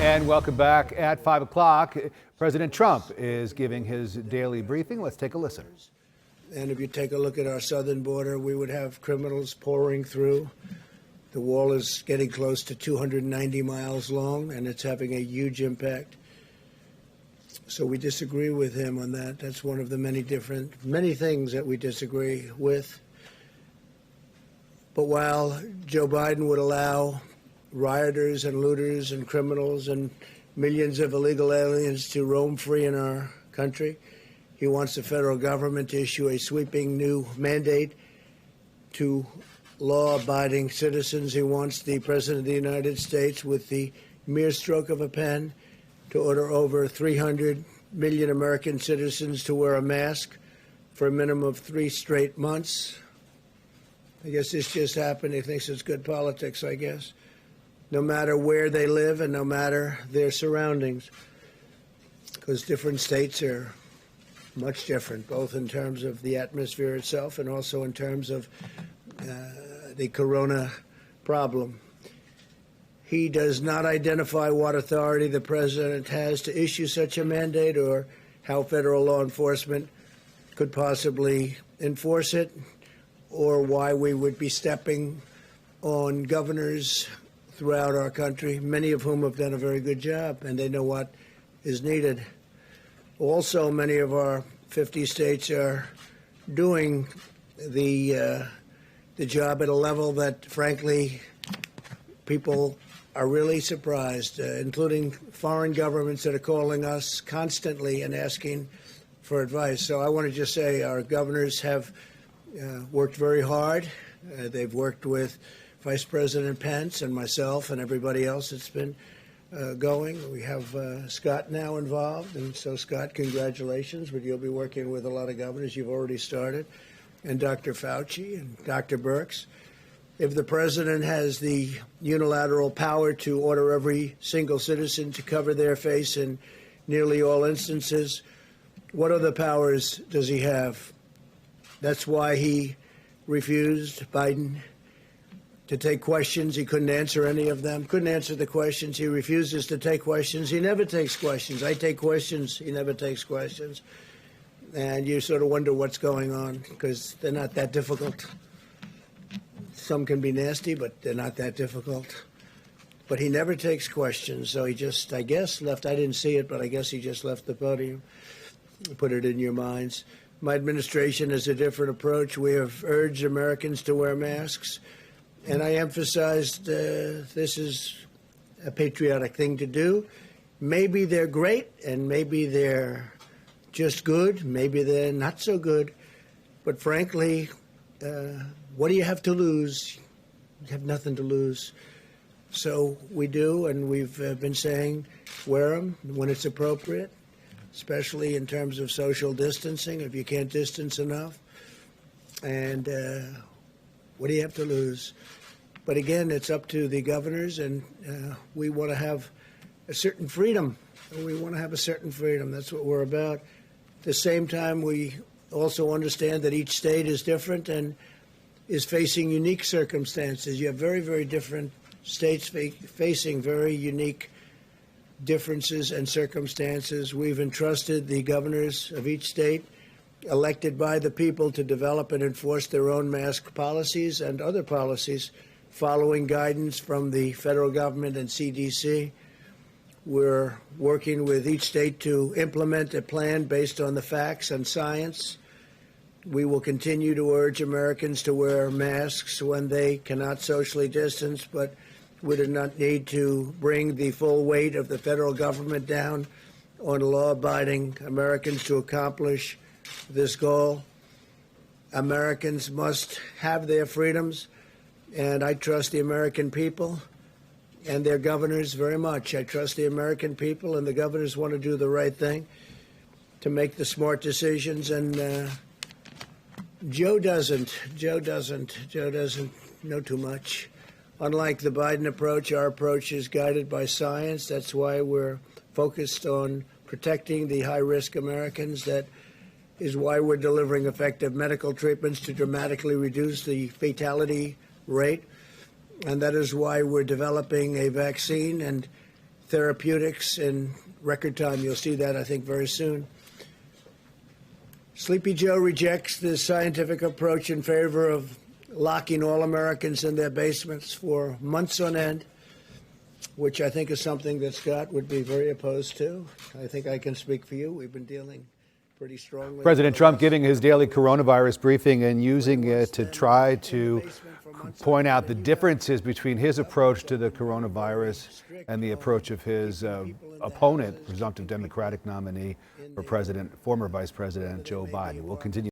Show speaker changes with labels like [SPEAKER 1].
[SPEAKER 1] And welcome back at 5 o'clock. President Trump is giving his daily briefing. Let's take a listen.
[SPEAKER 2] And if you take a look at our southern border, we would have criminals pouring through. The wall is getting close to 290 miles long, and it's having a huge impact. So we disagree with him on that. That's one of the many things that we disagree with. But while Joe Biden would allow rioters and looters and criminals and millions of illegal aliens to roam free in our country, he wants the federal government to issue a sweeping new mandate to law-abiding citizens. He wants the President of the United States, with the mere stroke of a pen, to order over 300 million American citizens to wear a mask for a minimum of 3 straight months. I guess this just happened. He thinks it's good politics, I guess, no matter where they live and no matter their surroundings, because different states are much different, both in terms of the atmosphere itself and also in terms of the corona problem. He does not identify what authority the president has to issue such a mandate or how federal law enforcement could possibly enforce it, or why we would be stepping on governors throughout our country, many of whom have done a very good job, and they know what is needed. Also, many of our 50 states are doing the job at a level that, frankly, people are really surprised, including foreign governments that are calling us constantly and asking for advice. So I want to just say our governors have worked very hard. They've worked with Vice President Pence and myself and everybody else that's been going. We have Scott now involved, and so Scott, congratulations, but you'll be working with a lot of governors. You've already started, and Dr. Fauci and Dr. Birx. If the president has the unilateral power to order every single citizen to cover their face in nearly all instances, what other powers does he have? That's why he refused, Biden, to take questions. He couldn't answer any of them, couldn't answer the questions. He refuses to take questions. He never takes questions. I take questions. He never takes questions. And you sort of wonder what's going on, because they're not that difficult. Some can be nasty, but they're not that difficult. But he never takes questions. So he just, I guess, left. I didn't see it, but I guess he just left the podium. Put it in your minds. My administration has a different approach. We have urged Americans to wear masks. And I emphasized this is a patriotic thing to do. Maybe they're great, and maybe they're just good. Maybe they're not so good. But frankly, what do you have to lose? You have nothing to lose. So we do, and we've been saying wear them when it's appropriate, especially in terms of social distancing, if you can't distance enough. And what do you have to lose? But again, it's up to the governors, and we want to have a certain freedom. We want to have a certain freedom. That's what we're about. At the same time, we also understand that each state is different and is facing unique circumstances. You have very, very different states facing very unique differences and circumstances. We've entrusted the governors of each state, elected by the people, to develop and enforce their own mask policies and other policies, following guidance from the federal government and CDC. We're working with each state to implement a plan based on the facts and science. We will continue to urge Americans to wear masks when they cannot socially distance, but we do not need to bring the full weight of the federal government down on law-abiding Americans to accomplish this goal. Americans must have their freedoms, and I trust the American people and their governors very much. I trust the American people, and the governors want to do the right thing to make the smart decisions, and Joe doesn't know too much. Unlike the Biden approach, our approach is guided by science. That's why we're focused on protecting the high-risk Americans. That is why we're delivering effective medical treatments to dramatically reduce the fatality rate. And that is why we're developing a vaccine and therapeutics in record time. You'll see that, I think, very soon. Sleepy Joe rejects the scientific approach in favor of locking all Americans in their basements for months on end, which I think is something that Scott would be very opposed to. I think I can speak for you. We've been dealing pretty strongly.
[SPEAKER 1] President Trump giving his daily coronavirus briefing and using it to try to point out the differences between his approach to the coronavirus and the approach of his opponent, presumptive Democratic nominee for president, former Vice President Joe Biden. We'll continue.